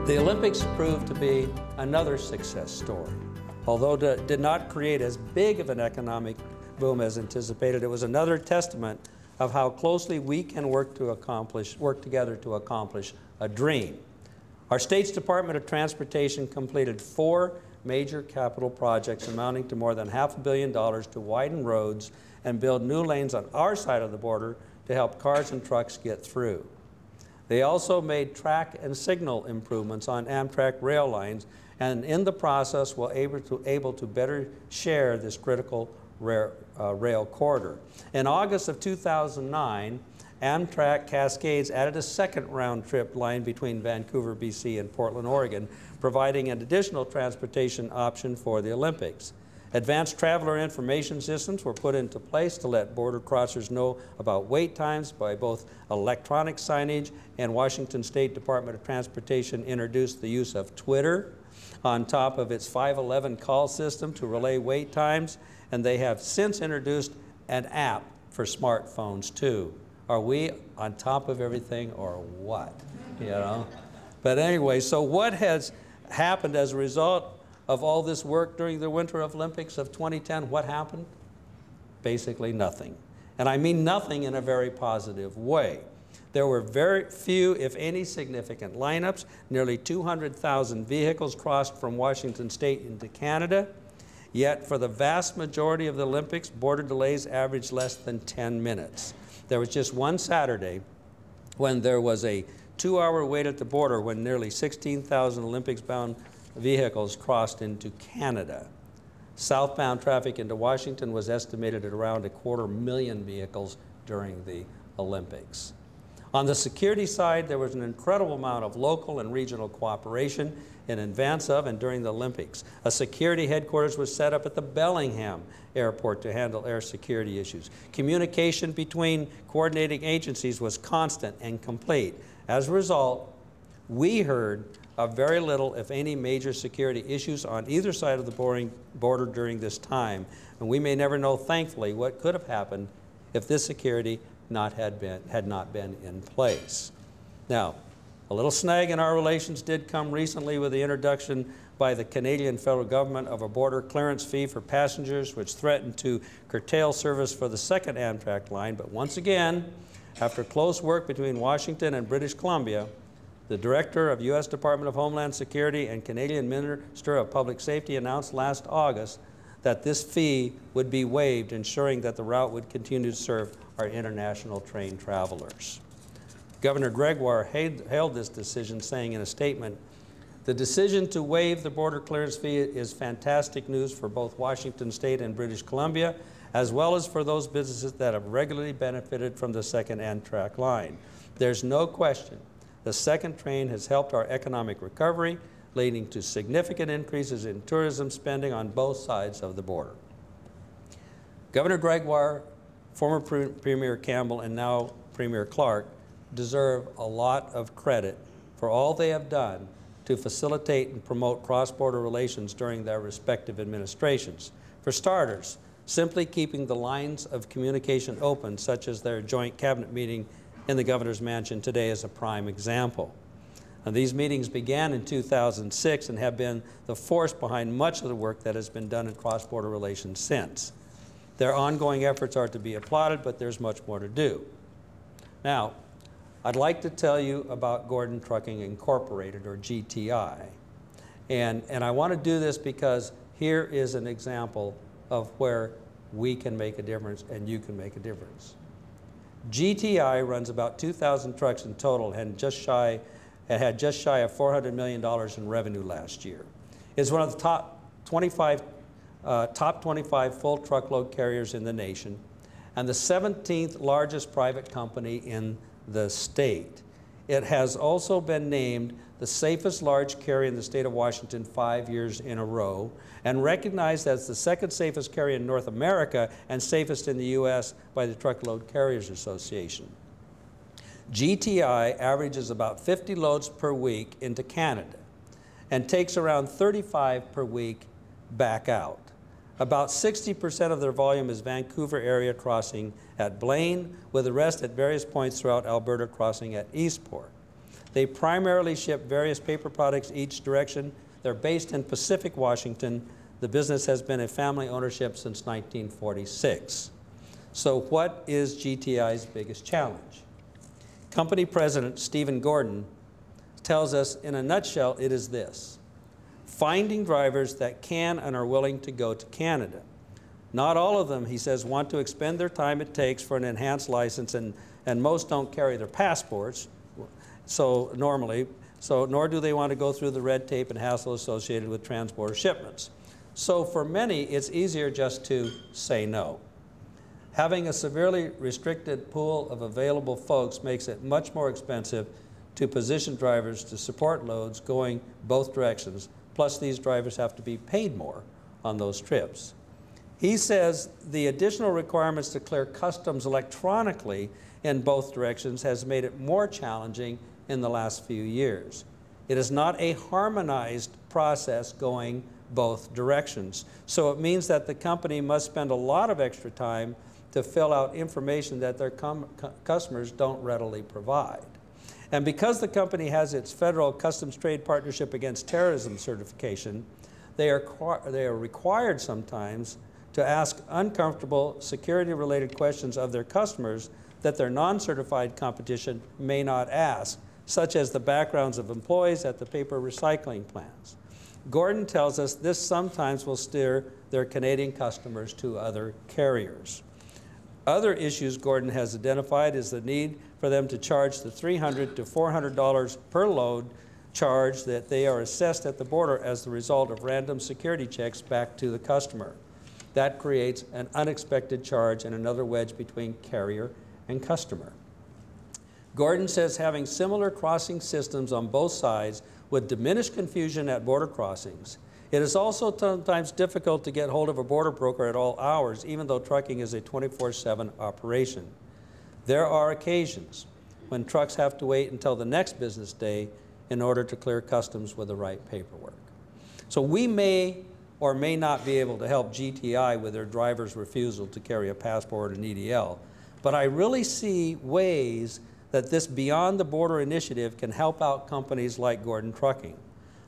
The Olympics proved to be another success story. Although it did not create as big of an economic boom as anticipated, it was another testament of how closely we can work together to accomplish a dream. Our state's Department of Transportation completed 4 major capital projects amounting to more than $500 million to widen roads and build new lanes on our side of the border to help cars and trucks get through. They also made track and signal improvements on Amtrak rail lines, and in the process were able to better share this critical rail corridor. In August of 2009, Amtrak Cascades added a second round-trip line between Vancouver, BC and Portland, Oregon, providing an additional transportation option for the Olympics. Advanced traveler information systems were put into place to let border crossers know about wait times by both electronic signage, and Washington State Department of Transportation introduced the use of Twitter on top of its 511 call system to relay wait times, and they have since introduced an app for smartphones too. Are we on top of everything or what? You know? But anyway, so what has happened as a result of all this work during the Winter Olympics of 2010? What happened? Basically nothing. And I mean nothing in a very positive way. There were very few, if any, significant lineups. Nearly 200,000 vehicles crossed from Washington State into Canada. Yet for the vast majority of the Olympics, border delays averaged less than 10 minutes. There was just one Saturday when there was a 2-hour wait at the border when nearly 16,000 Olympics-bound vehicles crossed into Canada. Southbound traffic into Washington was estimated at around 250,000 vehicles during the Olympics. On the security side, there was an incredible amount of local and regional cooperation in advance of and during the Olympics. A security headquarters was set up at the Bellingham Airport to handle air security issues. Communication between coordinating agencies was constant and complete. As a result, we heard of very little, if any, major security issues on either side of the border during this time. And we may never know, thankfully, what could have happened if this security had not been in place. Now, a little snag in our relations did come recently with the introduction by the Canadian federal government of a border clearance fee for passengers, which threatened to curtail service for the second Amtrak line. But once again, after close work between Washington and British Columbia, the Director of U.S. Department of Homeland Security and Canadian Minister of Public Safety announced last August that this fee would be waived, ensuring that the route would continue to serve our international train travelers. Governor Gregoire hailed this decision, saying in a statement, "The decision to waive the border clearance fee is fantastic news for both Washington State and British Columbia, as well as for those businesses that have regularly benefited from the second Amtrak line. There's no question the second train has helped our economic recovery, leading to significant increases in tourism spending on both sides of the border." Governor Gregoire, former Premier Campbell, and now Premier Clark deserve a lot of credit for all they have done to facilitate and promote cross-border relations during their respective administrations. For starters, simply keeping the lines of communication open, such as their joint cabinet meeting in the governor's mansion today, is a prime example. And these meetings began in 2006 and have been the force behind much of the work that has been done in cross-border relations since. Their ongoing efforts are to be applauded, but there's much more to do. Now, I'd like to tell you about Gordon Trucking Incorporated, or GTI. And I want to do this because here is an example of where we can make a difference and you can make a difference. GTI runs about 2,000 trucks in total and had just shy of $400 million in revenue last year. It's one of the top 25 full truckload carriers in the nation and the 17th largest private company in the state. It has also been named the safest large carrier in the state of Washington 5 years in a row, and recognized as the second safest carrier in North America and safest in the U.S. by the Truckload Carriers Association. GTI averages about 50 loads per week into Canada and takes around 35 per week back out. About 60% of their volume is Vancouver area crossing at Blaine, with the rest at various points throughout Alberta crossing at Eastport. They primarily ship various paper products each direction. They're based in Pacific, Washington. The business has been a family ownership since 1946. So what is GTI's biggest challenge? Company President Stephen Gordon tells us in a nutshell it is this: finding drivers that can and are willing to go to Canada. Not all of them, he says, want to expend their time it takes for an enhanced license, and most don't carry their passports, nor do they want to go through the red tape and hassle associated with transborder shipments. So for many, it's easier just to say no. Having a severely restricted pool of available folks makes it much more expensive to position drivers to support loads going both directions. Plus, these drivers have to be paid more on those trips. He says the additional requirements to clear customs electronically in both directions has made it more challenging in the last few years. It is not a harmonized process going both directions. So it means that the company must spend a lot of extra time to fill out information that their customers don't readily provide. And because the company has its federal Customs Trade Partnership Against Terrorism certification, they are required sometimes to ask uncomfortable security-related questions of their customers that their non-certified competition may not ask, such as the backgrounds of employees at the paper recycling plants. Gordon tells us this sometimes will steer their Canadian customers to other carriers. Other issues Gordon has identified is the need for them to charge the $300 to $400 per load charge that they are assessed at the border as the result of random security checks back to the customer. That creates an unexpected charge and another wedge between carrier and customer. Gordon says having similar crossing systems on both sides would diminish confusion at border crossings. It is also sometimes difficult to get hold of a border broker at all hours, even though trucking is a 24/7 operation. There are occasions when trucks have to wait until the next business day in order to clear customs with the right paperwork. So we may or may not be able to help GTI with their driver's refusal to carry a passport or an EDL, but I really see ways that this Beyond the Border initiative can help out companies like Gordon Trucking.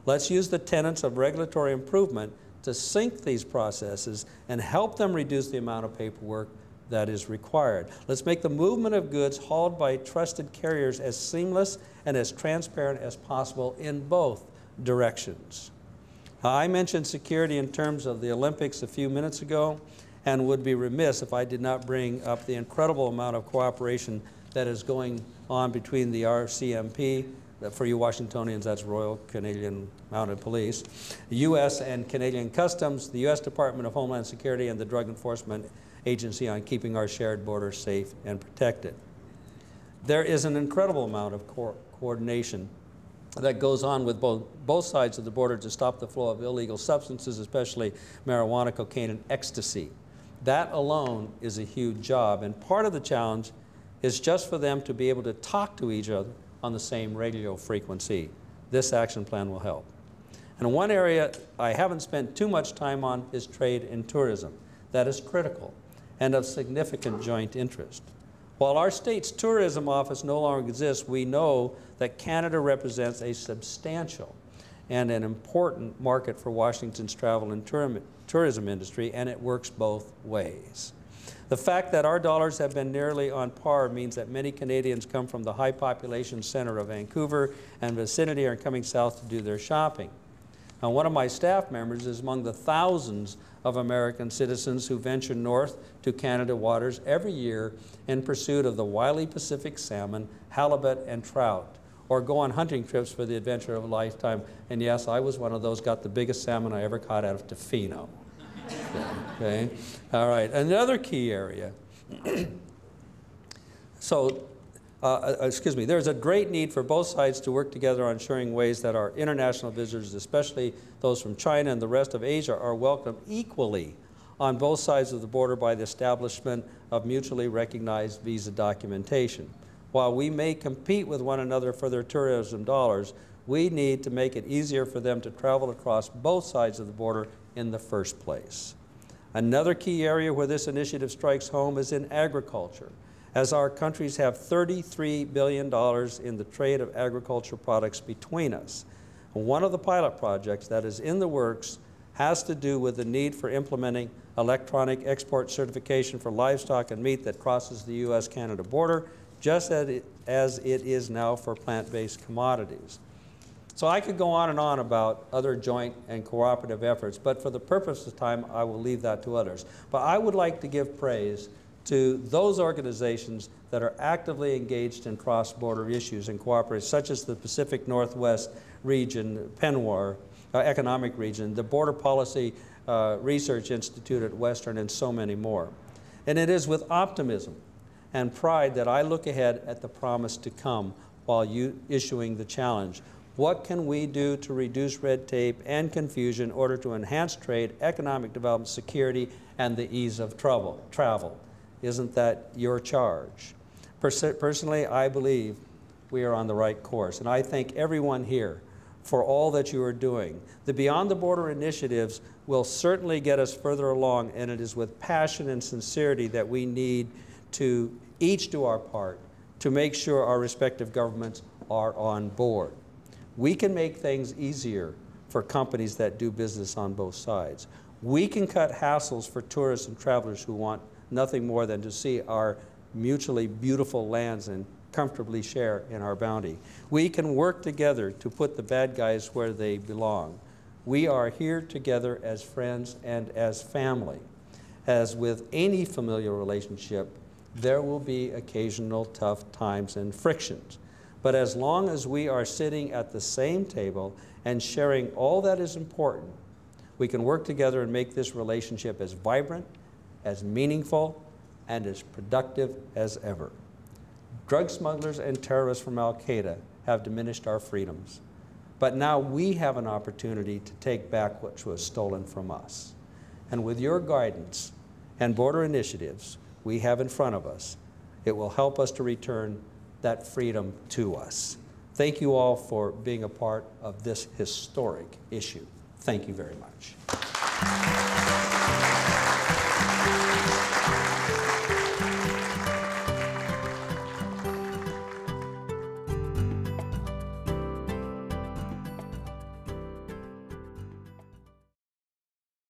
Let's use the tenets of regulatory improvement to sync these processes and help them reduce the amount of paperwork that is required. Let's make the movement of goods hauled by trusted carriers as seamless and as transparent as possible in both directions. I mentioned security in terms of the Olympics a few minutes ago, and would be remiss if I did not bring up the incredible amount of cooperation that is going on between the RCMP, for you Washingtonians, that's Royal Canadian Mounted Police, U.S. and Canadian Customs, the U.S. Department of Homeland Security, and the Drug Enforcement Agency on keeping our shared borders safe and protected. There is an incredible amount of coordination that goes on with both sides of the border to stop the flow of illegal substances, especially marijuana, cocaine, and ecstasy. That alone is a huge job, and part of the challenge is just for them to be able to talk to each other on the same radio frequency. This action plan will help. And one area I haven't spent too much time on is trade and tourism. That is critical and of significant joint interest. While our state's tourism office no longer exists, we know that Canada represents a substantial and an important market for Washington's travel and tourism industry, and it works both ways. The fact that our dollars have been nearly on par means that many Canadians come from the high population center of Vancouver and vicinity are coming south to do their shopping. Now, one of my staff members is among the thousands of American citizens who venture north to Canada waters every year in pursuit of the wily Pacific salmon, halibut, and trout, or go on hunting trips for the adventure of a lifetime. And yes, I was one of those, got the biggest salmon I ever caught out of Tofino. Okay, all right, another key area. There's a great need for both sides to work together on ensuring ways that our international visitors, especially those from China and the rest of Asia, are welcomed equally on both sides of the border by the establishment of mutually recognized visa documentation. While we may compete with one another for their tourism dollars, we need to make it easier for them to travel across both sides of the border in the first place. Another key area where this initiative strikes home is in agriculture. as our countries have $33 billion in the trade of agricultural products between us. One of the pilot projects that is in the works has to do with the need for implementing electronic export certification for livestock and meat that crosses the U.S.-Canada border, just as it is now for plant-based commodities. So I could go on and on about other joint and cooperative efforts, but for the purpose of time, I will leave that to others. But I would like to give praise to those organizations that are actively engaged in cross-border issues and cooperate, such as the Pacific Northwest region, PNWAR, economic region, the Border Policy Research Institute at Western, and so many more. And it is with optimism and pride that I look ahead at the promise to come while issuing the challenge. What can we do to reduce red tape and confusion in order to enhance trade, economic development, security, and the ease of travel? Isn't that your charge? Personally, I believe we are on the right course, and I thank everyone here for all that you are doing. The Beyond the Border initiatives will certainly get us further along, and it is with passion and sincerity that we need to each do our part to make sure our respective governments are on board. We can make things easier for companies that do business on both sides. We can cut hassles for tourists and travelers who want nothing more than to see our mutually beautiful lands and comfortably share in our bounty. We can work together to put the bad guys where they belong. We are here together as friends and as family. As with any familial relationship, there will be occasional tough times and frictions. But as long as we are sitting at the same table and sharing all that is important, we can work together and make this relationship as vibrant, as meaningful, and as productive as ever. Drug smugglers and terrorists from Al-Qaeda have diminished our freedoms, but now we have an opportunity to take back what was stolen from us. And with your guidance and border initiatives we have in front of us, it will help us to return that freedom to us. Thank you all for being a part of this historic issue. Thank you very much.